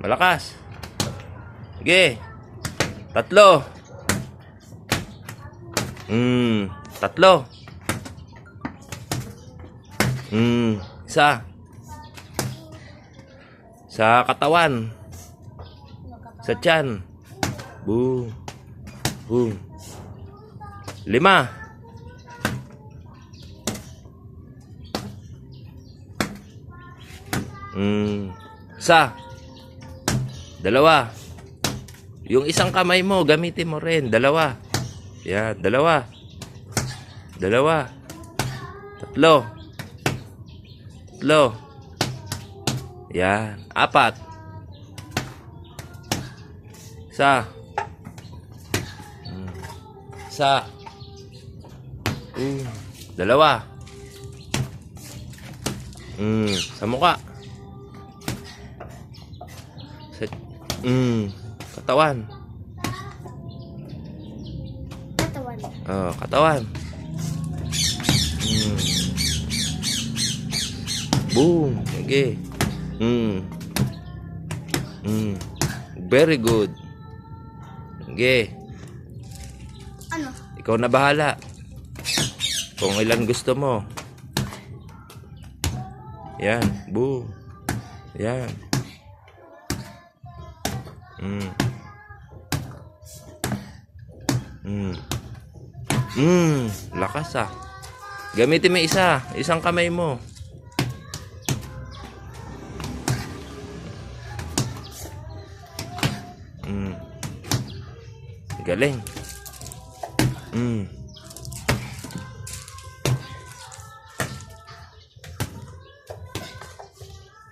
Malakas. Sige. 3. 3. 1. Sa katawan. Sa tiyan. Boom. Boom. 5. 1. 2. Yung isang kamay mo, gamitin mo rin. 2. Yan, 2. 2. 3. 3. Yan, 4. 1. 2. 2. Sa mukha. Katawan. Katawan. Boom. Okay. Very good. Okay. Ano? Ikaw na bahala. Kung ilan gusto mo. Yan. Boom. Yan. Lakas ah. Gamitin mo isang kamay mo. Galing.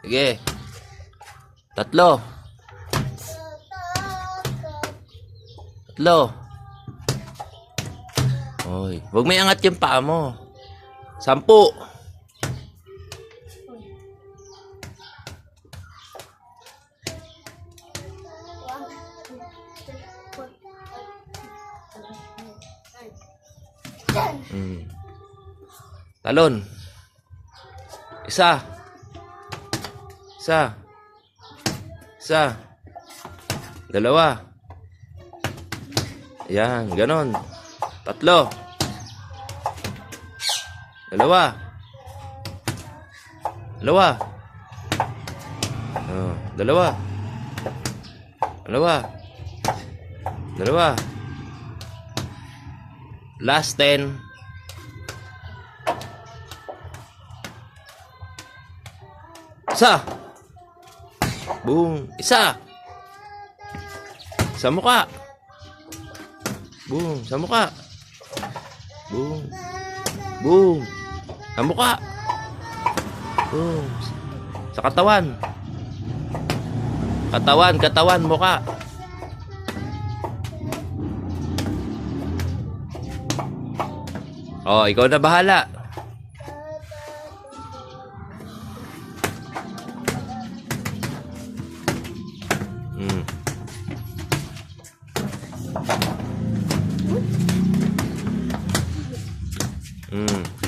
Sige. 3. 3. Oy, huwag may angat yung paa mo. 10. Talon. 1. 2. 2. Yan, ganon. 3. 2. 2. 2. 2. Last 10. Isa. Boom. Isa. Sa mukha. Boom. Sa mukha. Boom. Boom. Sa mukha. Boom. Sa katawan. Katawan, mukha. Oh, ikaw na bahala.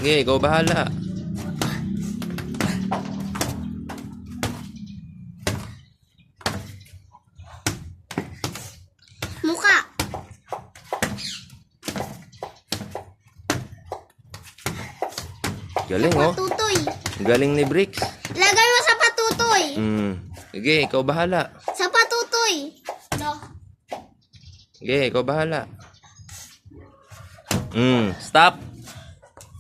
Sige, ikaw bahala. Mukha. Galing oh. Patutoy. Galing ni Bricks. Lagay mo sa patutoy. Sige, ikaw bahala. Sa patutoy. No. Sige, ikaw bahala. Stop.